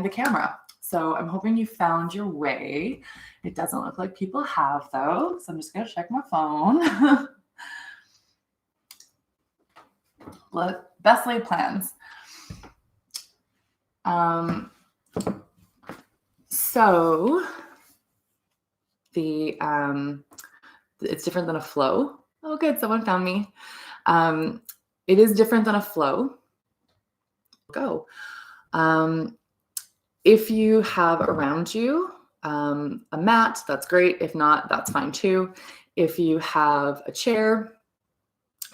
the camera. So I'm hoping you found your way. It doesn't look like people have though. So I'm just gonna check my phone. Best laid plans. So it's different than a flow. Oh, good, someone found me. It is different than a flow. Go. If you have around you a mat, that's great. If not, that's fine too. If you have a chair,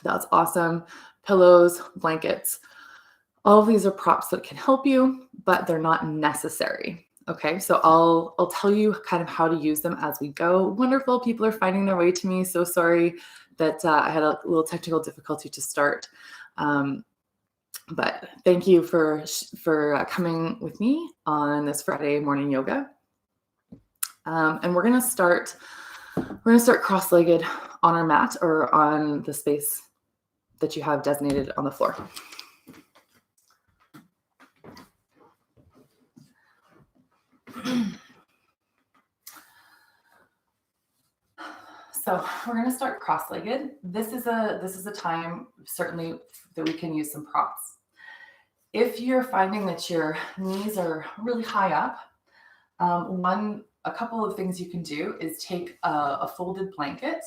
that's awesome. Pillows, blankets, all of these are props that can help you, but they're not necessary. Okay, so I'll tell you kind of how to use them as we go. Wonderful, people are finding their way to me. So sorry that I had a little technical difficulty to start. But thank you for coming with me on this Friday morning yoga. And we're gonna start cross-legged on our mat or on the space that you have designated on the floor. So we're going to start cross-legged. This is a time certainly that we can use some props. If you're finding that your knees are really high up, a couple of things you can do is take a folded blanket,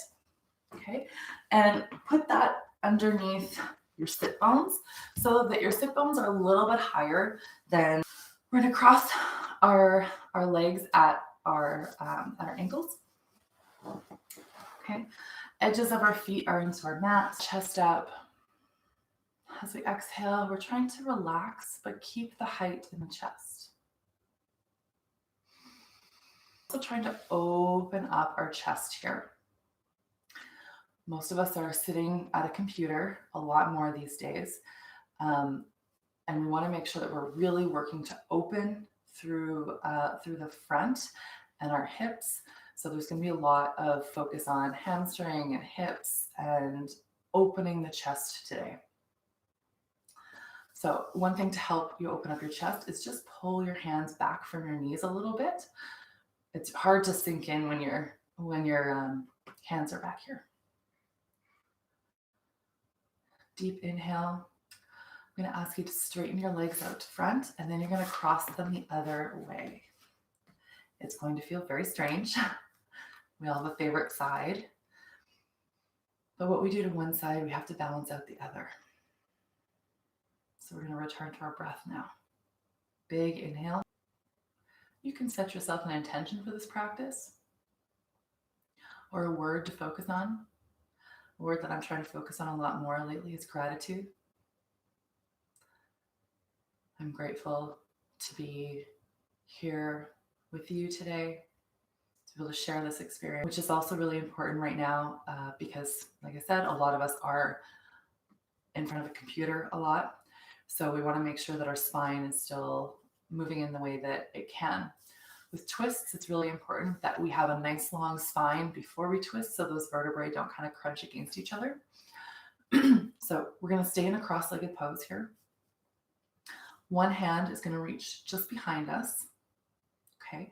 okay, and put that underneath your sit bones so that your sit bones are a little bit higher than. We're going to cross our legs at our ankles. Okay, edges of our feet are into our mat, chest up. As we exhale, we're trying to relax, but keep the height in the chest. Also trying to open up our chest here. Most of us are sitting at a computer a lot more these days. And we want to make sure that we're really working to open through the front and our hips. So there's going to be a lot of focus on hamstring and hips and opening the chest today. So one thing to help you open up your chest is just pull your hands back from your knees a little bit. It's hard to sink in when your hands are back here. Deep inhale. I'm going to ask you to straighten your legs out to front, and then you're going to cross them the other way. It's going to feel very strange. We all have a favorite side. But what we do to one side, we have to balance out the other. So we're going to return to our breath now. Big inhale. You can set yourself an intention for this practice or a word to focus on. A word that I'm trying to focus on a lot more lately is gratitude. I'm grateful to be here with you today, to be able to share this experience, which is also really important right now because, like I said, a lot of us are in front of a computer a lot. So we want to make sure that our spine is still moving in the way that it can. With twists, it's really important that we have a nice long spine before we twist so those vertebrae don't kind of crunch against each other. So we're going to stay in a cross-legged pose here. One hand is going to reach just behind us. Okay.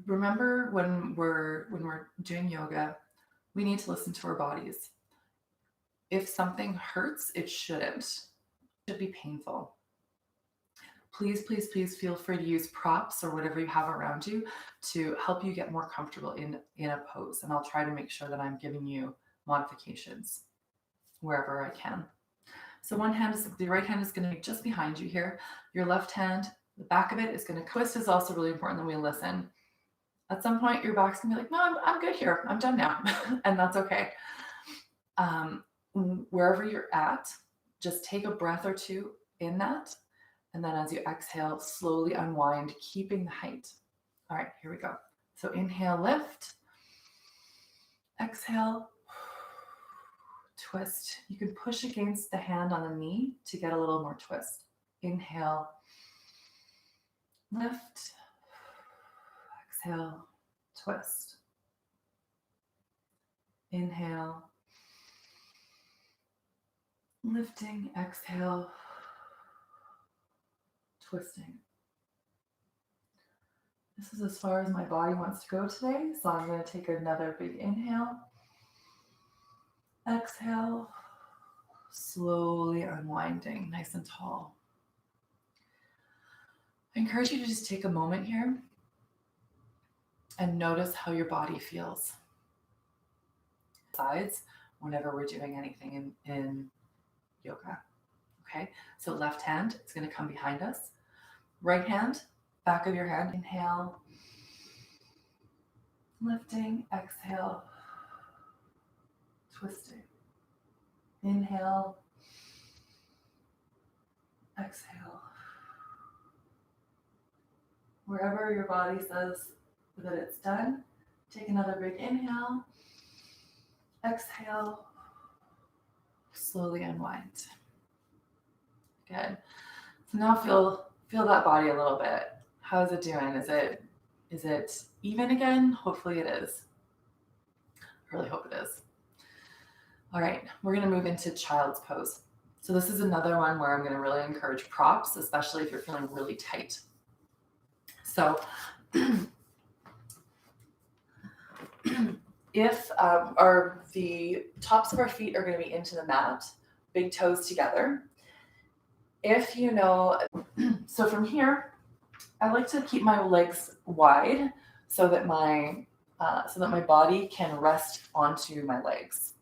Remember when we're doing yoga, we need to listen to our bodies. If something hurts, it shouldn't. It should be painful. Please, please, please feel free to use props or whatever you have around you to help you get more comfortable in a pose. And I'll try to make sure that I'm giving you modifications wherever I can. So the right hand is going to be just behind you here. Your left hand, the back of it is going to twist. Is also really important that we listen. At some point, your back's going to be like, no, I'm good here. I'm done now. And that's okay. Wherever you're at, just take a breath or two in that. And then as you exhale, slowly unwind, keeping the height. All right, here we go. So inhale, lift. Exhale, twist. You can push against the hand on the knee to get a little more twist. Inhale, lift. Exhale, twist. Inhale, lifting, exhale, twisting. This is as far as my body wants to go today, so I'm going to take another big inhale. Exhale, slowly unwinding, nice and tall. I encourage you to just take a moment here and notice how your body feels. Sides, whenever we're doing anything in yoga. Okay, so left hand is going to come behind us. Right hand, back of your hand. Inhale, lifting, exhale, twisting. Inhale, exhale. Wherever your body says that it's done, take another big inhale, exhale, slowly unwind. Good. So now feel that body a little bit. How's it doing? Is it even again? Hopefully it is. I really hope it is. All right, we're going to move into child's pose. So this is another one where I'm going to really encourage props, especially if you're feeling really tight. So if the tops of our feet are going to be into the mat, big toes together. If you know, so from here, I like to keep my legs wide so that my body can rest onto my legs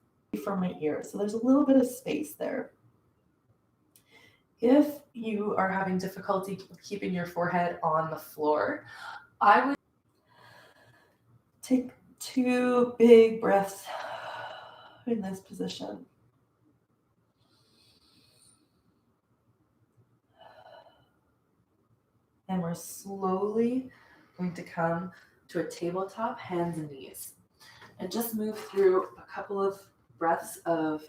from my ears. So there's a little bit of space there. If you are having difficulty keeping your forehead on the floor, I would take 2 big breaths in this position. And we're slowly going to come to a tabletop, hands and knees. And just move through a couple of breaths of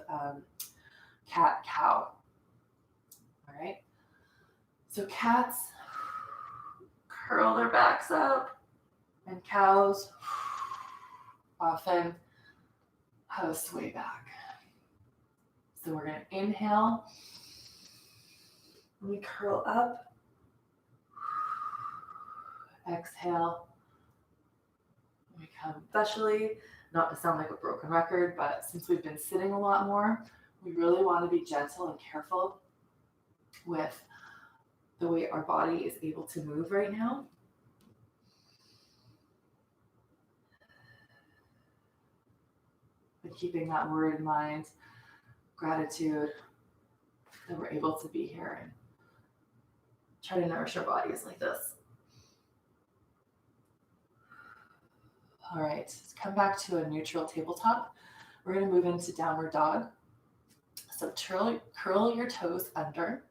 cat, cow. All right. So cats curl their backs up, and cows often have a sway back. So we're going to inhale. We curl up. Exhale. We come, especially, not to sound like a broken record, but since we've been sitting a lot more, we really want to be gentle and careful with the way our body is able to move right now. But keeping that word in mind, gratitude that we're able to be here and try to nourish our bodies like this. All right, let's come back to a neutral tabletop. We're going to move into downward dog. So curl your toes under,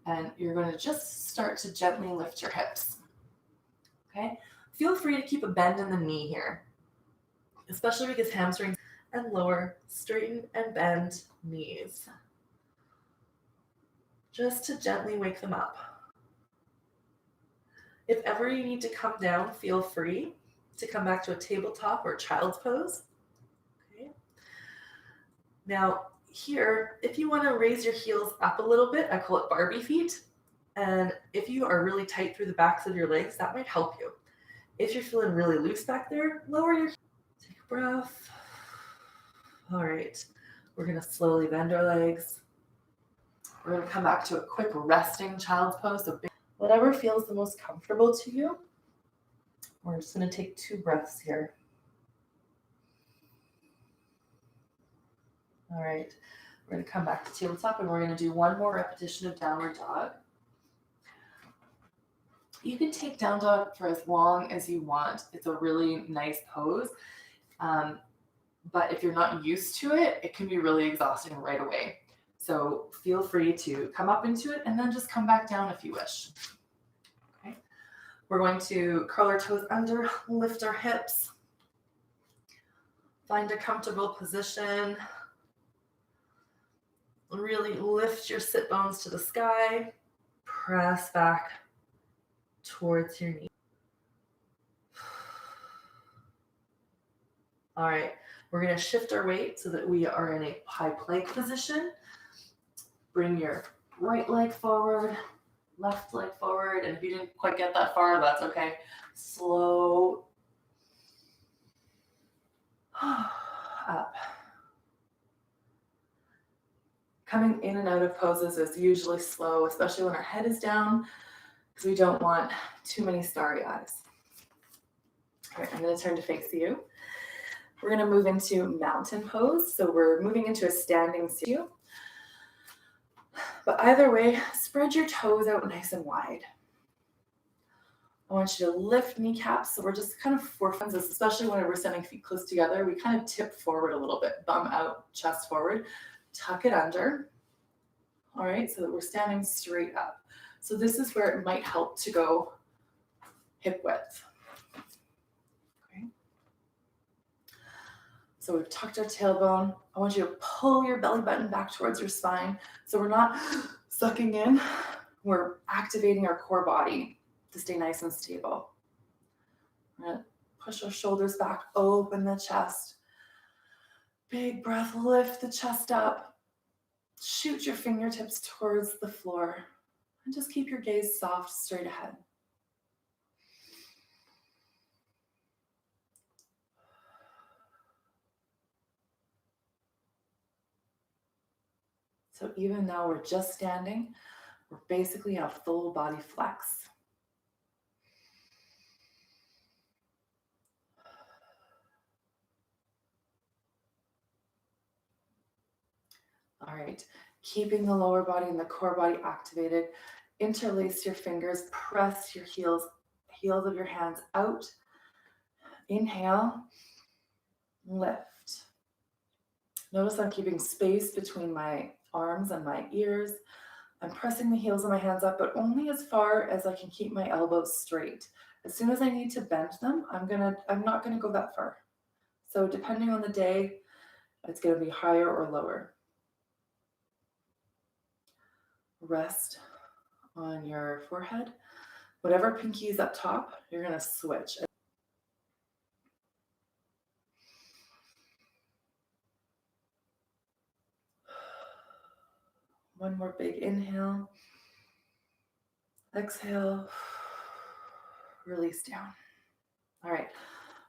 and you're going to just start to gently lift your hips. Okay, feel free to keep a bend in the knee here, especially because hamstrings and lower, straighten and bend knees. Just to gently wake them up. If ever you need to come down, feel free to come back to a tabletop or child's pose. Okay. Now here, if you want to raise your heels up a little bit, I call it Barbie feet. And if you are really tight through the backs of your legs, that might help you. If you're feeling really loose back there, lower your heels. Take a breath. All right, we're going to slowly bend our legs. We're going to come back to a quick resting child's pose. So whatever feels the most comfortable to you. We're just going to take 2 breaths here. All right, we're going to come back to tabletop and we're going to do 1 more repetition of downward dog. You can take down dog for as long as you want. It's a really nice pose. But if you're not used to it, it can be really exhausting right away. So feel free to come up into it and then just come back down if you wish. Okay. We're going to curl our toes under, lift our hips, find a comfortable position. Really lift your sit bones to the sky, press back towards your knee. All right, we're going to shift our weight so that we are in a high plank position. Bring your right leg forward, left leg forward. And if you didn't quite get that far, that's okay. Slow up. Coming in and out of poses is usually slow, especially when our head is down, because we don't want too many starry eyes. All right, I'm going to turn to face you. We're going to move into mountain pose. So we're moving into a standing seat. But either way, spread your toes out nice and wide. I want you to lift kneecaps. So we're just kind of forefronts, especially when we're standing feet close together. We kind of tip forward a little bit, bum out, chest forward. Tuck it under. All right, so that we're standing straight up. So this is where it might help to go hip width. Okay. So we've tucked our tailbone. I want you to pull your belly button back towards your spine. So we're not sucking in. We're activating our core body to stay nice and stable. We're going to push our shoulders back, open the chest. Big breath, lift the chest up. Shoot your fingertips towards the floor and just keep your gaze soft, straight ahead. So even though we're just standing, we're basically a full body flex. All right, keeping the lower body and the core body activated. Interlace your fingers, press your heels of your hands out. Inhale, lift. Notice I'm keeping space between my arms and my ears. I'm pressing the heels of my hands up, but only as far as I can keep my elbows straight. As soon as I need to bend them, I'm not gonna go that far. So depending on the day, it's gonna be higher or lower. Rest on your forehead. Whatever pinky is up top, you're gonna switch. One more big inhale. Exhale. Release down. All right,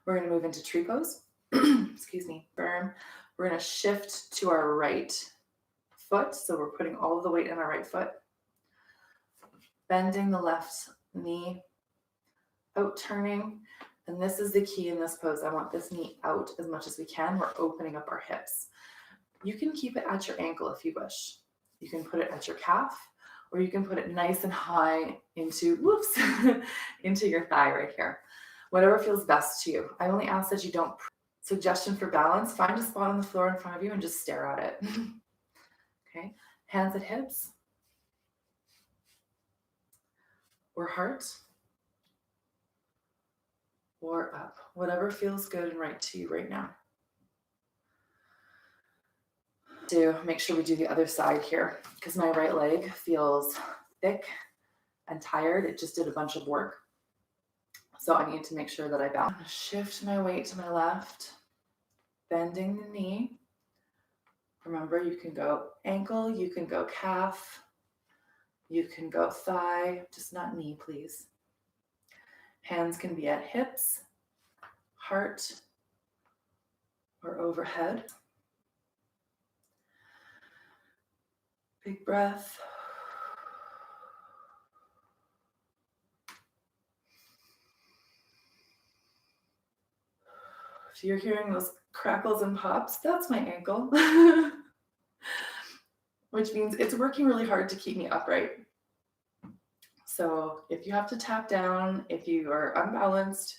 we're gonna move into tree pose. Excuse me, firm. We're gonna shift to our right foot. So we're putting all of the weight in our right foot. Bending the left knee, out turning. And this is the key in this pose. I want this knee out as much as we can. We're opening up our hips. You can keep it at your ankle if you wish. You can put it at your calf, or you can put it nice and high into, whoops, into your thigh right here. Whatever feels best to you. I only ask that you don't. Suggestion for balance, find a spot on the floor in front of you and just stare at it. Okay, hands at hips or heart or up, whatever feels good and right to you right now. To make sure we do the other side here, because my right leg feels thick and tired. It just did a bunch of work. So I need to make sure that I balance. Shift my weight to my left, bending the knee. Remember, you can go ankle, you can go calf, you can go thigh, just not knee, please. Hands can be at hips, heart, or overhead. Big breath. If you're hearing those crackles and pops, that's my ankle, which means it's working really hard to keep me upright. So if you have to tap down, if you are unbalanced,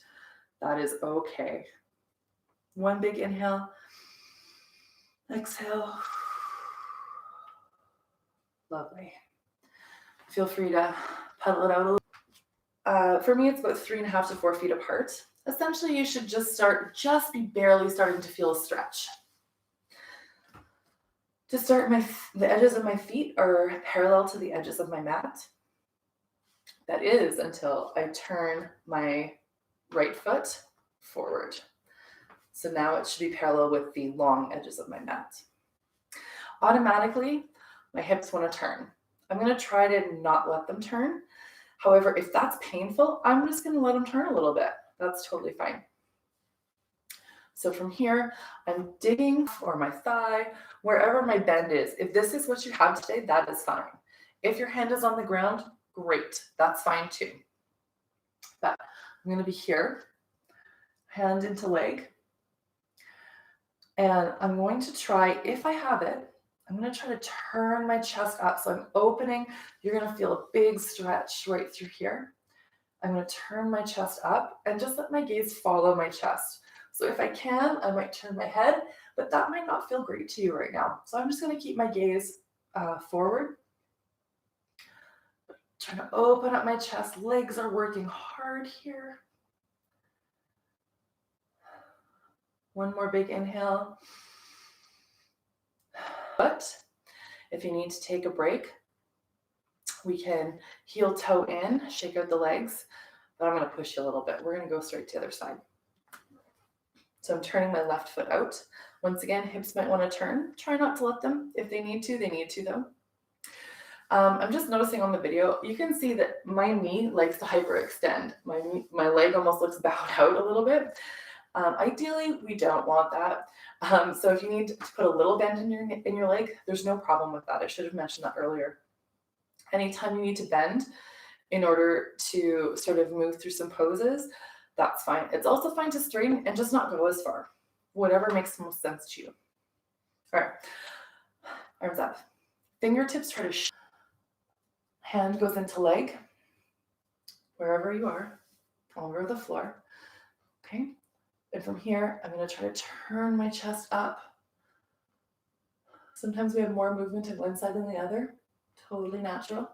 that is okay. One big inhale, exhale. Lovely. Feel free to pedal it out a little. For me, it's about 3.5 to 4 feet apart. Essentially, you should just be barely starting to feel a stretch. To start, the edges of my feet are parallel to the edges of my mat. That is until I turn my right foot forward. So now it should be parallel with the long edges of my mat. Automatically, my hips want to turn. I'm going to try to not let them turn. However, if that's painful, I'm just going to let them turn a little bit. That's totally fine. So from here, I'm digging for my thigh, wherever my bend is. If this is what you have today, that is fine. If your hand is on the ground, great. That's fine too. But I'm going to be here, hand into leg. And I'm going to try, if I have it, I'm going to try to turn my chest up. So I'm opening. You're going to feel a big stretch right through here. I'm going to turn my chest up and just let my gaze follow my chest. So if I can, I might turn my head, but that might not feel great to you right now. So I'm just going to keep my gaze forward. Trying to open up my chest. Legs are working hard here. One more big inhale. But if you need to take a break, we can heel toe in, shake out the legs, but I'm going to push you a little bit. We're going to go straight to the other side. So I'm turning my left foot out. Once again, hips might want to turn. Try not to let them. If they need to though. I'm just noticing on the video, you can see that my knee likes to hyperextend. My leg almost looks bowed out a little bit. Ideally, we don't want that. So if you need to put a little bend in your leg, there's no problem with that. I should have mentioned that earlier. Anytime you need to bend in order to sort of move through some poses, that's fine. It's also fine to straighten and just not go as far. Whatever makes the most sense to you. All right, arms up. Fingertips try to hand goes into leg, wherever you are, all over the floor. Okay, and from here, I'm going to try to turn my chest up. Sometimes we have more movement in one side than the other. Totally natural.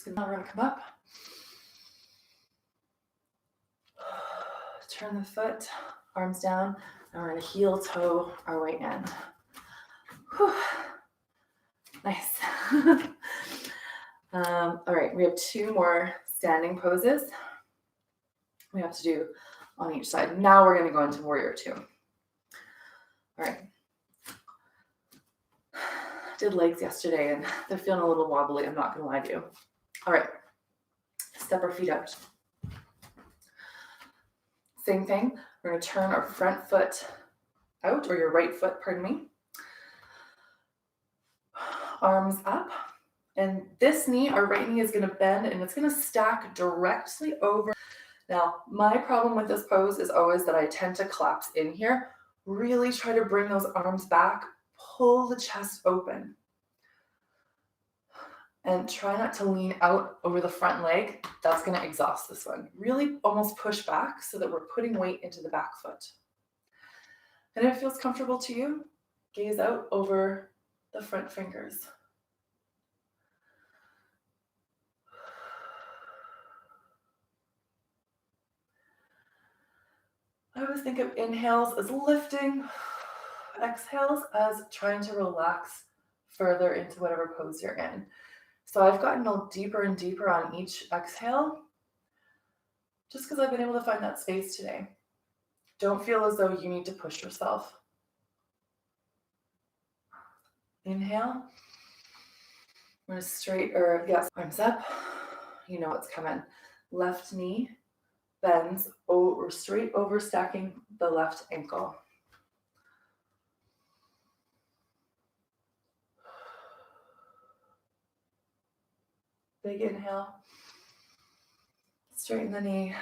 Now we're going to come up. Turn the foot, arms down, and we're going to heel toe our way in. Whew. Nice. All right, we have 2 more standing poses we have to do on each side. Now we're going to go into warrior 2. All right. Did legs yesterday and they're feeling a little wobbly. I'm not going to lie to you. All right. Step our feet out. Same thing. We're going to turn our front foot out, or your right foot, pardon me. Arms up. And this knee, our right knee, is going to bend and it's going to stack directly over. Now, my problem with this pose is always that I tend to collapse in here. Really try to bring those arms back. Pull the chest open. And try not to lean out over the front leg. That's going to exhaust this one. Really almost push back so that we're putting weight into the back foot. And if it feels comfortable to you, gaze out over the front fingers. I always think of inhales as lifting, exhales as trying to relax further into whatever pose you're in. So I've gotten a little deeper and deeper on each exhale, just because I've been able to find that space today. Don't feel as though you need to push yourself. Inhale. We're going to straight, or yes, arms up. You know what's coming. Left knee bends over, straight over, stacking the left ankle. Big inhale. Straighten the knee,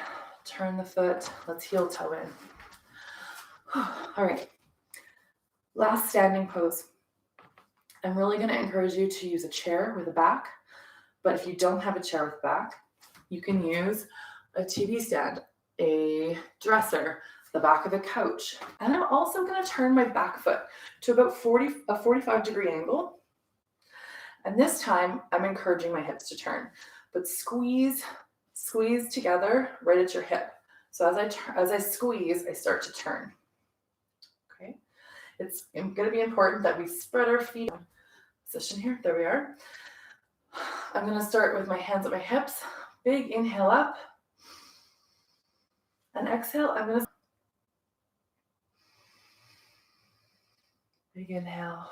turn the foot. Let's heel toe in. All right. Last standing pose. I'm really going to encourage you to use a chair with a back, but if you don't have a chair with back, you can use a TV stand, a dresser, the back of a couch. And I'm also going to turn my back foot to about a 45-degree angle. And this time I'm encouraging my hips to turn, but squeeze together right at your hip. So as I squeeze, I start to turn. Okay. It's going to be important that we spread our feet. Position here. There we are. I'm going to start with my hands at my hips. Big inhale up. And exhale, I'm going to big inhale.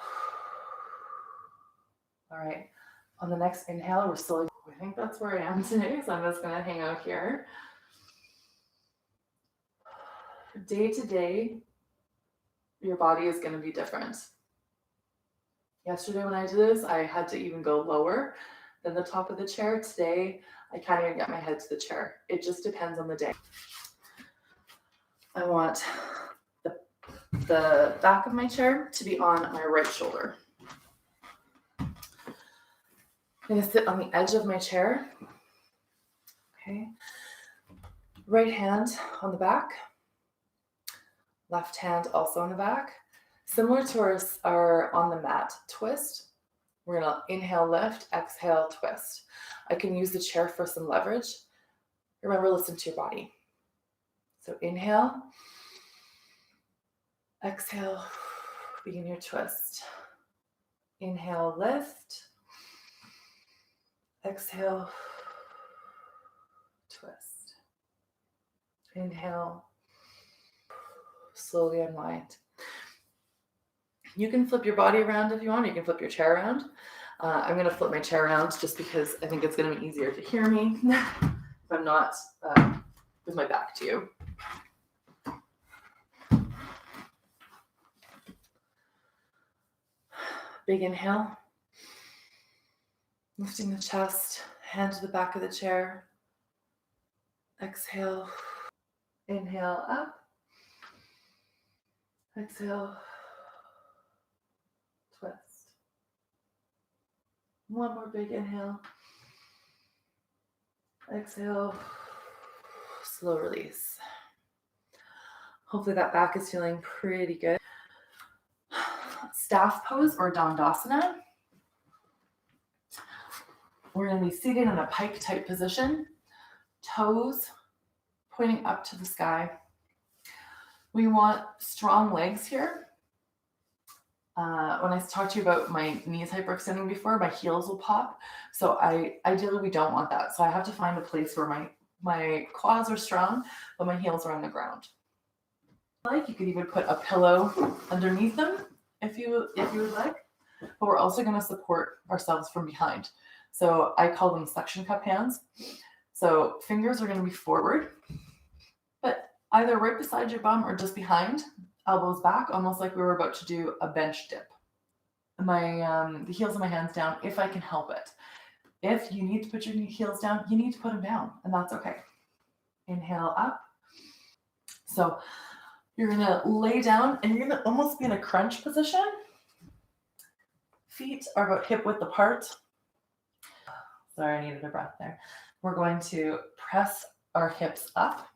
All right. On the next inhale, we're slowly, I think that's where I am today, so I'm just going to hang out here. Day to day, your body is going to be different. Yesterday when I did this, I had to even go lower than the top of the chair. Today, I can't even get my head to the chair. It just depends on the day. I want the back of my chair to be on my right shoulder. I'm going to sit on the edge of my chair. Okay. Right hand on the back. Left hand also on the back. Similar to our on the mat twist. We're going to inhale, lift, exhale, twist. I can use the chair for some leverage. Remember, listen to your body. So inhale, exhale, begin your twist. Inhale, lift, exhale, twist. Inhale, slowly unwind. You can flip your body around if you want. You can flip your chair around. I'm going to flip my chair around just because I think it's going to be easier to hear me if I'm not with my back to you. Big inhale. Lifting the chest, hand to the back of the chair. Exhale. Inhale up. Exhale. Twist. One more big inhale. Exhale. Slow release. Hopefully that back is feeling pretty good. Staff pose or Dandasana. We're going to be seated in a pike type position. Toes pointing up to the sky. We want strong legs here. When I talked to you about my knees hyperextending before, my heels will pop. So ideally we don't want that. So I have to find a place where my quads are strong, but my heels are on the ground. Like you could even put a pillow underneath them if you would like. But we're also going to support ourselves from behind. So I call them suction cup hands. So fingers are going to be forward, but either right beside your bum or just behind. Elbows back, almost like we were about to do a bench dip. The heels of my hands down, if I can help it. If you need to put your heels down, you need to put them down, and that's okay. Inhale up. So you're going to lay down, and you're going to almost be in a crunch position. Feet are about hip width apart. Sorry, I needed a breath there. We're going to press our hips up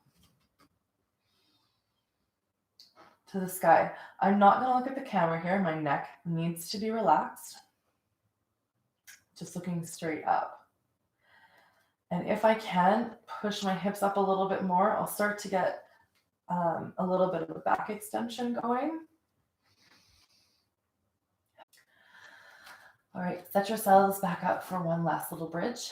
to the sky. I'm not going to look at the camera here. My neck needs to be relaxed. Just looking straight up. And if I can push my hips up a little bit more, I'll start to get a little bit of a back extension going. All right, set yourselves back up for one last little bridge.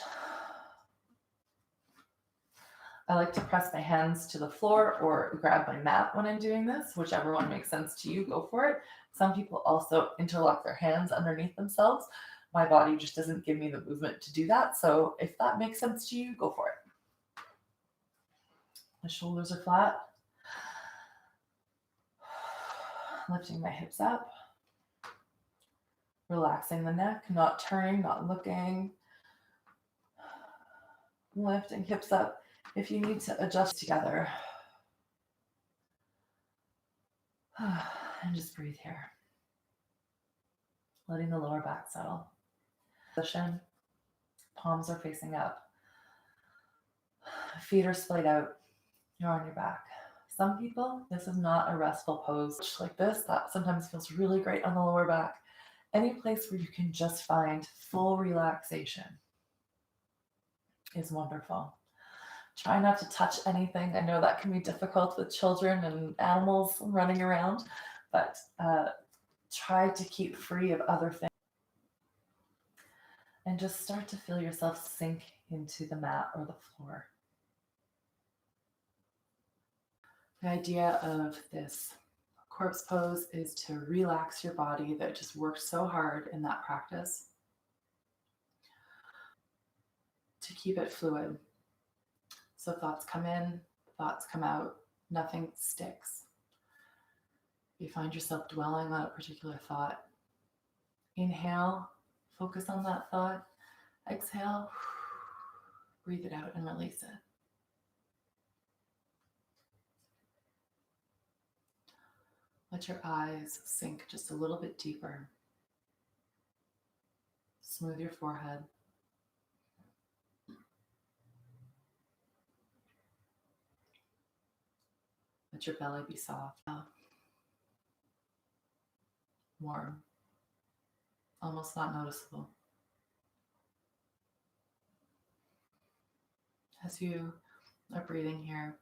I like to press my hands to the floor or grab my mat when I'm doing this. Whichever one makes sense to you, go for it. Some people also interlock their hands underneath themselves. My body just doesn't give me the movement to do that. So if that makes sense to you, go for it. My shoulders are flat. Lifting my hips up. Relaxing the neck, not turning, not looking. Lifting hips up. If you need to adjust together. And just breathe here. Letting the lower back settle. Position. Palms are facing up. Feet are splayed out. You're on your back. Some people, this is not a restful pose like this. That sometimes feels really great on the lower back. Any place where you can just find full relaxation is wonderful. Try not to touch anything. I know that can be difficult with children and animals running around, but try to keep free of other things. And just start to feel yourself sink into the mat or the floor. The idea of this corpse pose is to relax your body that just worked so hard in that practice. keep it fluid. So thoughts come in, thoughts come out, nothing sticks. If you find yourself dwelling on a particular thought, inhale, focus on that thought. Exhale, breathe it out and release it. Let your eyes sink just a little bit deeper. Smooth your forehead. Let your belly be soft, warm, almost not noticeable. As you are breathing here,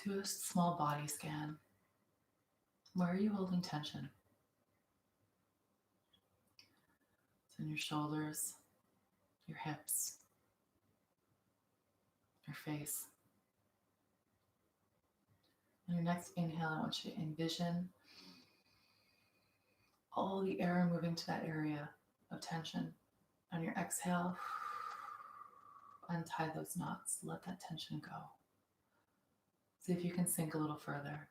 do a small body scan. Where are you holding tension? It's in your shoulders, your hips, your face. On your next inhale, I want you to envision all the air moving to that area of tension. On your exhale, untie those knots. Let that tension go. See if you can sink a little further.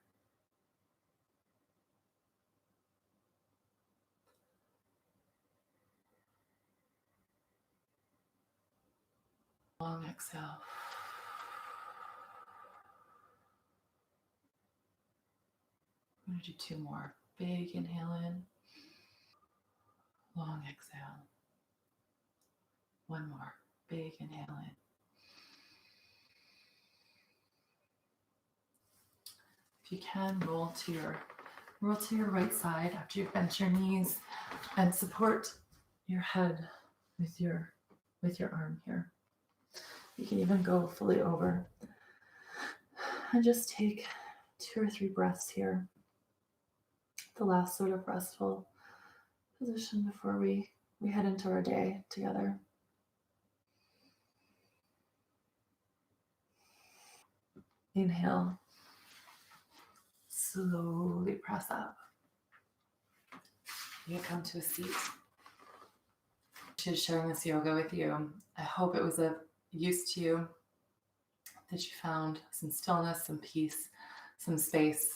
Long exhale. I'm going to do two more. Big inhale in. Long exhale. One more. Big inhale in. If you can, roll to your right side after you've bent your knees and support your head with your arm here. You can even go fully over. And just take 2 or 3 breaths here. The last sort of restful position before we head into our day together. Inhale. Slowly press up. You come to a seat. To sharing this yoga with you. I hope it was of use to you, that you found some stillness, some peace, some space.